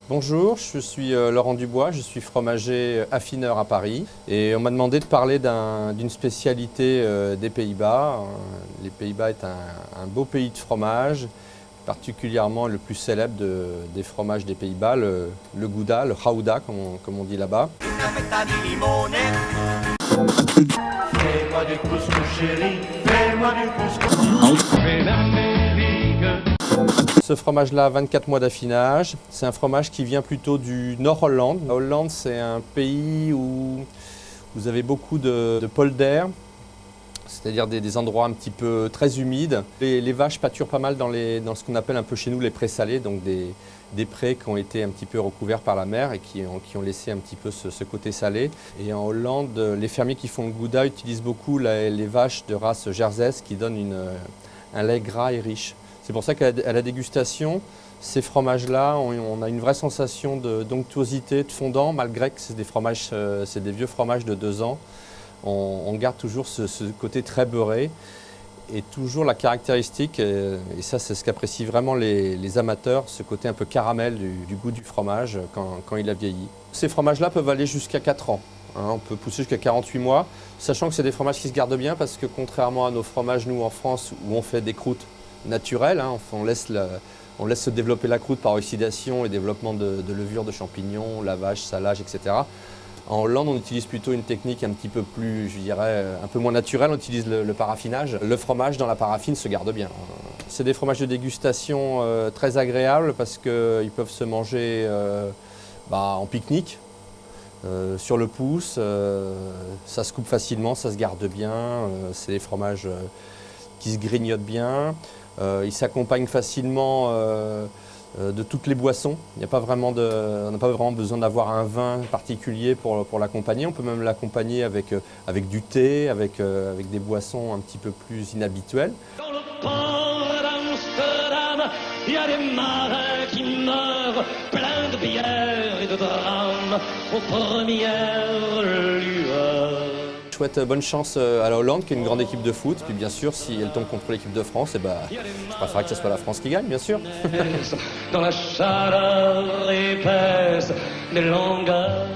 Bonjour, je suis Laurent Dubois, je suis fromager affineur à Paris et on m'a demandé de parler d'une spécialité des Pays-Bas. Les Pays-Bas est un beau pays de fromage, particulièrement le plus célèbre des fromages des Pays-Bas, le Gouda, le Gouda comme on dit là-bas. Fais-moi du couscous chéri, fais-moi du couscous. Ce fromage-là a 24 mois d'affinage. C'est un fromage qui vient plutôt du Nord-Hollande. La Hollande, c'est un pays où vous avez beaucoup de polders, c'est-à-dire des endroits un petit peu très humides. Les vaches pâturent pas mal dans ce qu'on appelle un peu chez nous les prés salés, donc des prés qui ont été un petit peu recouverts par la mer et qui ont laissé un petit peu ce côté salé. Et en Hollande, les fermiers qui font le Gouda utilisent beaucoup les vaches de race jerseys qui donnent un lait gras et riche. C'est pour ça qu'à la dégustation, ces fromages-là, on a une vraie sensation d'onctuosité, de fondant, malgré que c'est des vieux fromages de 2 ans. On garde toujours ce côté très beurré et toujours la caractéristique, et ça c'est ce qu'apprécient vraiment les amateurs, ce côté un peu caramel du goût du fromage quand il a vieilli. Ces fromages-là peuvent aller jusqu'à 4 ans. On peut pousser jusqu'à 48 mois, sachant que c'est des fromages qui se gardent bien parce que contrairement à nos fromages, nous en France, où on fait des croûtes naturelles, on laisse se développer la croûte par oxydation et développement de levure de champignons, lavage, salage, etc. En Hollande, on utilise plutôt une technique un petit peu plus, je dirais, un peu moins naturelle, on utilise le paraffinage. Le fromage dans la paraffine se garde bien. C'est des fromages de dégustation très agréables parce qu'ils peuvent se manger en pique-nique. Sur le pouce, ça se coupe facilement, ça se garde bien, c'est des fromages qui se grignotent bien, ils s'accompagnent facilement de toutes les boissons. On n'a pas vraiment besoin d'avoir un vin particulier pour l'accompagner, on peut même l'accompagner avec du thé, avec des boissons un petit peu plus inhabituelles. Dans le port d'Amsterdam, il y a des marins qui meurent, pleins de bière et de drames, aux premières lueurs. Je souhaite bonne chance à la Hollande, qui est une grande équipe de foot. Puis bien sûr, si elle tombe contre l'équipe de France, je préférerais que ce soit la France qui gagne, bien sûr. Dans la chaleur épaisse des longueurs.